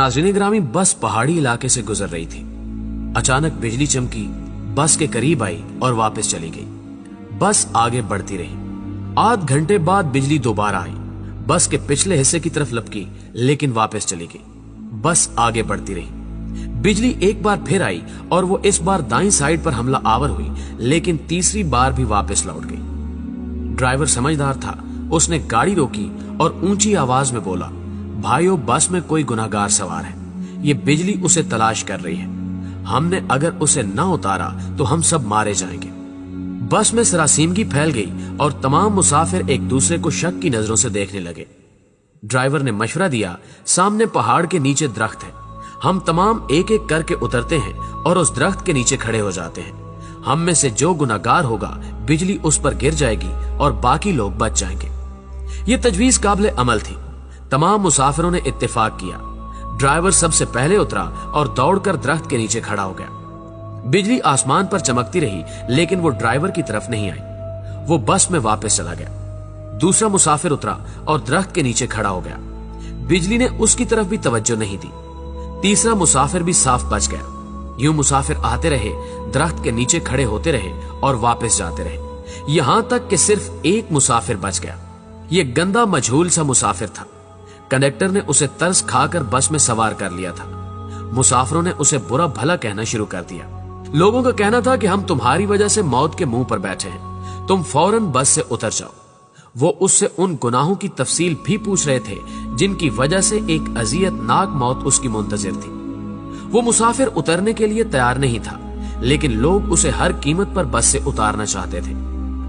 नाज़रीन ग्रामी, बस पहाड़ी इलाके से गुजर रही थी। अचानक बिजली चमकी, बस के करीब आई और वापस चली गई। बस आगे बढ़ती रही। आध घंटे बाद बिजली दोबारा आई, बस के पिछले हिस्से की तरफ लपकी, लेकिन वापस चली गई। बस आगे बढ़ती रही। बिजली एक बार फिर आई और वो इस बार दाईं साइड पर हमला आवर हुई, लेकिन तीसरी बार भी वापस लौट गई। ड्राइवर समझदार था, उसने गाड़ी रोकी और ऊंची आवाज में बोला, भाइयों, बस में कोई गुनाहगार सवार है, ये बिजली उसे तलाश कर रही है। हमने अगर उसे ना उतारा तो हम सब मारे जाएंगे। बस में सरासीमगी फैल गई और तमाम मुसाफिर एक दूसरे को शक की नजरों से देखने लगे। ड्राइवर ने मशवरा दिया, सामने पहाड़ के नीचे दरख्त है, हम तमाम एक एक करके उतरते हैं और उस दरख्त के नीचे खड़े हो जाते हैं। हम में से जो गुनाहगार होगा, बिजली उस पर गिर जाएगी और बाकी लोग बच जाएंगे। ये तजवीज काबिल अमल थी। तमाम मुसाफिरों ने इत्तेफाक किया। ड्राइवर सबसे पहले उतरा और दौड़कर दरख्त के नीचे खड़ा हो गया। बिजली आसमान पर चमकती रही, लेकिन वो ड्राइवर की तरफ नहीं आई। वो बस में वापस चला गया। दूसरा मुसाफिर उतरा और दरख्त के नीचे खड़ा हो गया। बिजली ने उसकी तरफ भी तवज्जो नहीं दी। तीसरा मुसाफिर भी साफ बच गया। यूं मुसाफिर आते रहे, दरख्त के नीचे खड़े होते रहे और वापस जाते रहे, यहां तक कि सिर्फ एक मुसाफिर बच गया। ये गंदा मजहूल सा मुसाफिर था। कंडक्टर ने उसे तरस खाकर बस में सवार कर लिया था। मुसाफिरों ने उसे बुरा भला कहना शुरू कर दिया। लोगों का कहना था कि हम तुम्हारी वजह से मौत के मुंह पर बैठे हैं, तुम फौरन बस से उतर जाओ। वो उससे उन गुनाहों की तफसील भी पूछ रहे थे जिनकी वजह से एक अजियतनाक मौत उसकी मुंतजिर थी। वो मुसाफिर उतरने के लिए तैयार नहीं था, लेकिन लोग उसे हर कीमत पर बस से उतारना चाहते थे।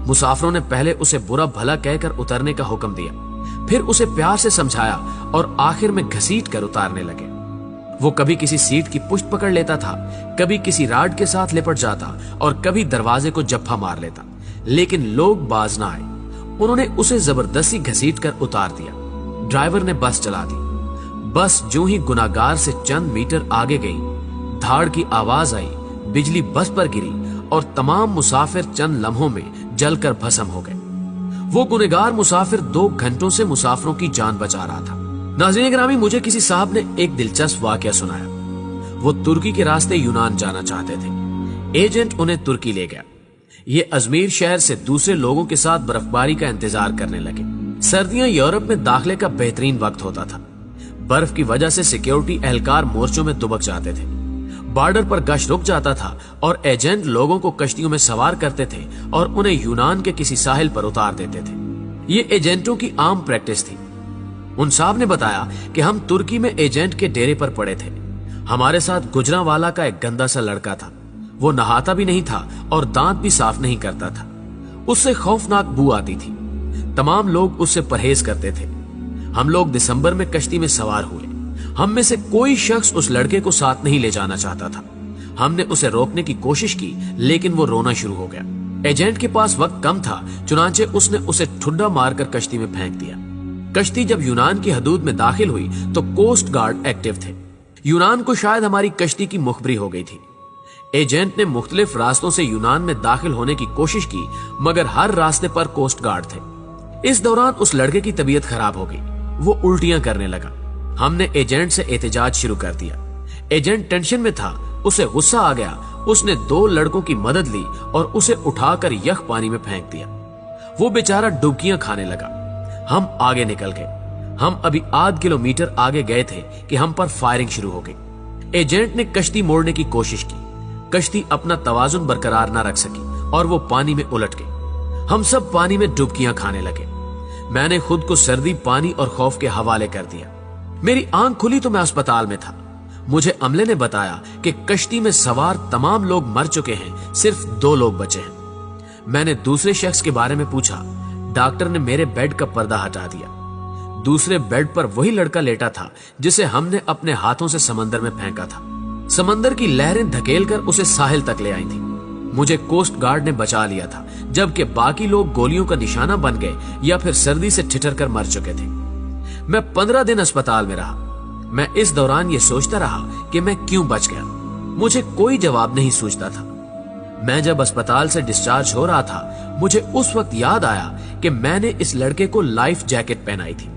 मुसाफिरों ने पहले उसे बुरा भला कहकर उतरने का हुक्म दिया, फिर उसे प्यार से समझाया और आखिर में घसीट कर उतारने लगे। वो कभी किसी सीट की पुष्ट पकड़ लेता था, कभी किसी राड के साथ लिपट जाता और कभी दरवाजे को जप्फा मार लेता, लेकिन लोग बाज ना आए। उन्होंने उसे जबरदस्ती घसीट कर उतार दिया। ड्राइवर ने बस चला दी। बस जो ही गुनाहगार से चंद मीटर आगे गई, धाड़ की आवाज आई, बिजली बस पर गिरी और तमाम मुसाफिर चंद लम्हों में जलकर भस्म हो गए। वो गुनहगार मुसाफिर 2 घंटों से मुसाफिरों की जान बचा रहा था। नाज़रीन ग्रामी, मुझे किसी साहब ने एक दिलचस्प वाकया सुनाया। वो तुर्की के रास्ते यूनान जाना चाहते थे। एजेंट उन्हें तुर्की ले गया। ये अजमेर शहर से दूसरे लोगों के साथ बर्फबारी का इंतजार करने लगे। सर्दियां यूरोप में दाखिले का बेहतरीन वक्त होता था। बर्फ की वजह से सिक्योरिटी एहलकार मोर्चों में दुबक जाते थे। बॉर्डर पर गश्त रुक जाता था और एजेंट लोगों को कश्तियों में सवार करते थे और उन्हें यूनान के किसी साहिल पर उतार देते थे। ये एजेंटों की आम प्रैक्टिस थी। उन साहब ने बताया कि हम तुर्की में एजेंट के डेरे पर पड़े थे। हमारे साथ गुजरांवाला का एक गंदा सा लड़का था। वो नहाता भी नहीं था और दांत भी साफ नहीं करता था। उससे खौफनाक बू आती थी। तमाम लोग उससे परहेज करते थे। हम लोग दिसंबर में कश्ती में सवार हुए। हम में से कोई शख्स उस लड़के को साथ नहीं ले जाना चाहता था। हमने उसे रोकने की कोशिश की, लेकिन वो रोना शुरू हो गया। एजेंट के पास वक्त कम था, चुनांचे उसने उसे ठुड्डा मारकर कश्ती में फेंक दिया। कश्ती जब यूनान की हदूद में दाखिल हुई तो कोस्ट गार्ड एक्टिव थे। यूनान को शायद हमारी कश्ती की मुखबरी हो गई थी। एजेंट ने मुख्तलिफ रास्तों से यूनान में दाखिल होने की कोशिश की, मगर हर रास्ते पर कोस्ट गार्ड थे। इस दौरान उस लड़के की तबीयत खराब हो गई। वो उल्टियां करने लगा। हमने एजेंट से एहतजाज शुरू कर दिया। एजेंट टेंशन में था, उसे गुस्सा आ गया। उसने 2 लड़कों की मदद ली और उसे उठाकर यख पानी में फेंक दिया। वो बेचारा डुबकियां खाने लगा। हम आगे निकल गए। हम अभी आध किलोमीटर आगे गए थे कि हम पर फायरिंग शुरू हो गई। एजेंट ने कश्ती मोड़ने की कोशिश की। कश्ती अपना तवाजुन बरकरार न रख सकी और वो पानी में उलट गई। हम सब पानी में डुबकियां खाने लगे। मैंने खुद को सर्दी, पानी और खौफ के हवाले कर दिया। मेरी आंख खुली तो मैं अस्पताल में था। मुझे अमले ने बताया कि कश्ती में सवार तमाम लोग मर चुके हैं, सिर्फ 2 लोग बचे हैं। मैंने दूसरे शख्स के बारे में पूछा। डॉक्टर ने मेरे बेड का पर्दा हटा दिया। दूसरे बेड पर वही लड़का लेटा था जिसे हमने अपने हाथों से समंदर में फेंका था। समंदर की लहरें धकेलकर उसे साहिल तक ले आई थी। मुझे कोस्ट गार्ड ने बचा लिया था, जबकि बाकी लोग गोलियों का निशाना बन गए या फिर सर्दी से ठिठर कर मर चुके थे। मैं 15 दिन अस्पताल में रहा। मैं इस दौरान ये सोचता रहा कि मैं क्यों बच गया। मुझे कोई जवाब नहीं सूझता था। मैं जब अस्पताल से डिस्चार्ज हो रहा था, मुझे उस वक्त याद आया कि मैंने इस लड़के को लाइफ जैकेट पहनाई थी।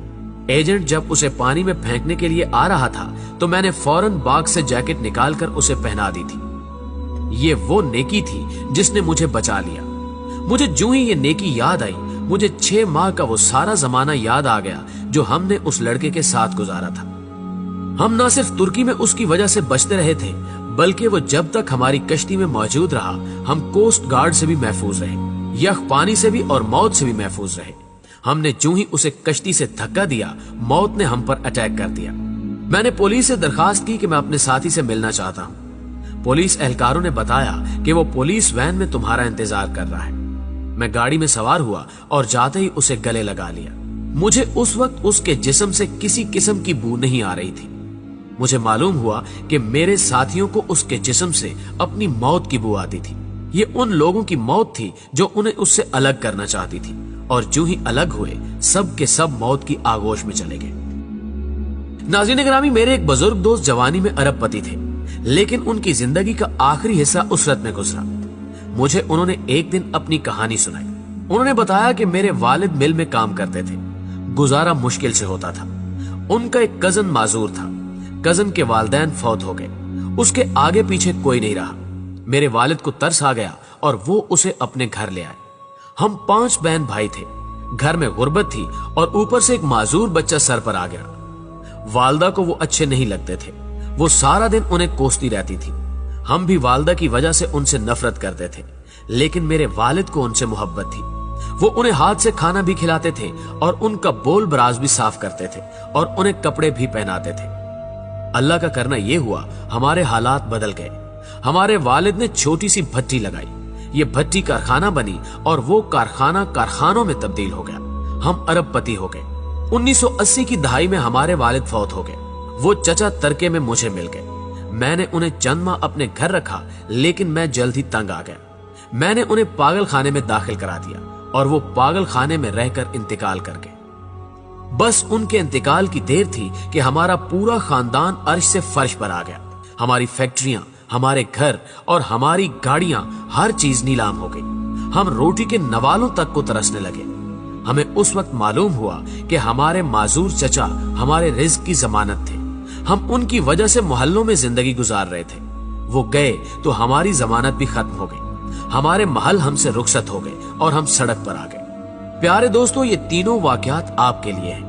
एजेंट जब उसे पानी में फेंकने के लिए आ रहा था तो मैंने फौरन बाग से जैकेट निकालकर उसे पहना दी थी। ये वो नेकी थी जिसने मुझे बचा लिया। मुझे जो ही ये नेकी याद आई, मुझे 6 माह का वो सारा जमाना याद आ गया जो हमने उस लड़के के साथ गुजारा था। हम ना सिर्फ तुर्की में उसकी वजह से बचते रहे थे, बल्कि वो जब तक हमारी कश्ती में मौजूद रहा हम कोस्ट गार्ड से भी महफूज रहे, यख पानी से भी और मौत से भी महफूज रहे। हमने जो ही उसे कश्ती से धक्का दिया, मौत ने हम पर अटैक कर दिया। मैंने पुलिस से दरखास्त की कि मैं अपने साथी से मिलना चाहता हूँ। पुलिस एहलकारों ने बताया कि वो पुलिस वैन में तुम्हारा इंतजार कर रहा है। मैं गाड़ी में सवार हुआ और जाते ही उसे गले लगा लिया। मुझे उस वक्त उसके जिस्म से किसी किस्म की बू नहीं आ रही थी। मुझे मालूम हुआ कि मेरे साथियों को उसके जिस्म से अपनी मौत की बू आती थी। ये उन लोगों की मौत थी जो उन्हें उससे अलग करना चाहती थी, और जो ही अलग हुए सब के सब मौत की आगोश में चले गए। नाज़रीन गिरामी, मेरे एक बुजुर्ग दोस्त जवानी में अरबपति थे, लेकिन उनकी जिंदगी का आखिरी हिस्सा उसरत में गुजरा। मुझे उन्होंने एक दिन अपनी कहानी सुनाई। उन्होंने बताया कि मेरे वालिद मिल में काम करते थे, गुजारा मुश्किल से होता था। उनका एक कजन माजूर था। कजन के वालिदैन फौत हो गए, उसके आगे पीछे कोई नहीं रहा। मेरे वालिद को तरस आ गया और वो उसे अपने घर ले आए। हम 5 बहन भाई थे। घर में गुर्बत थी और ऊपर से एक माजूर बच्चा सर पर आ गया। वालदा को वो अच्छे नहीं लगते थे, वो सारा दिन उन्हें कोसती रहती थी। हम भी वालदा की वजह से उनसे नफरत करते थे, लेकिन मेरे वालिद को उनसे मोहब्बत थी। वो उन्हें हाथ से खाना भी खिलाते थे और उनका बोल बराज भी साफ करते थे और उन्हें कपड़े भी पहनाते थे। अल्लाह का करना यह हुआ, हमारे हालात बदल गए। हमारे वालिद ने छोटी सी भट्टी लगाई। ये भट्टी कारखाना बनी और वो कारखाना कारखानों में तब्दील हो गया। हम अरबपति हो गए। 1980 की दहाई में हमारे वालिद फौत हो गए। वो चचा तरके में मुझे मिल गए। मैंने उन्हें चंद माह अपने घर रखा, लेकिन मैं जल्द ही तंग आ गया। मैंने उन्हें पागल खाने में दाखिल करा दिया और वो पागल खाने में रहकर इंतकाल कर गए। बस उनके इंतकाल की देर थी कि हमारा पूरा खानदान अर्श से फर्श पर आ गया। हमारी फैक्ट्रियां, हमारे घर और हमारी गाड़ियां, हर चीज नीलाम हो गई। हम रोटी के नवालों तक को तरसने लगे। हमें उस वक्त मालूम हुआ कि हमारे माजूर चचा हमारे रिज्क की जमानत थे। हम उनकी वजह से मोहल्लों में जिंदगी गुजार रहे थे। वो गए तो हमारी जमानत भी खत्म हो गई। हमारे महल हमसे रुखसत हो गए और हम सड़क पर आ गए। प्यारे दोस्तों, ये तीनों वाकयात आपके लिए हैं।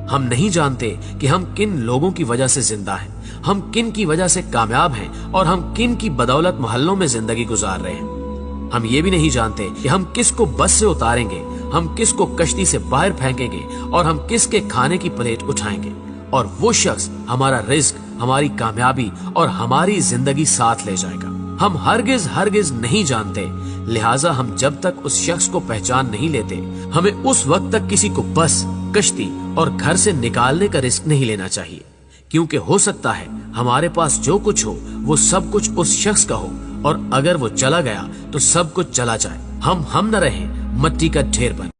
हम नहीं जानते कि हम किन लोगों की वजह से जिंदा हैं, हम किन की वजह से कामयाब हैं और हम किन की बदौलत मोहल्लों में जिंदगी गुजार रहे हैं। हम ये भी नहीं जानते कि हम किसको बस से उतारेंगे, हम किसको कश्ती से बाहर फेंकेंगे और हम किसके खाने की प्लेट उठाएंगे, और वो शख्स हमारा रिज्क, हमारी कामयाबी और हमारी जिंदगी साथ ले जाएगा। हम हरगिज हरगिज नहीं जानते, लिहाजा हम जब तक उस शख्स को पहचान नहीं लेते, हमें उस वक्त तक किसी को बस, कश्ती और घर से निकालने का रिस्क नहीं लेना चाहिए, क्योंकि हो सकता है हमारे पास जो कुछ हो वो सब कुछ उस शख्स का हो, और अगर वो चला गया तो सब कुछ चला जाए। हम न रहें, मट्टी का ढेर बन।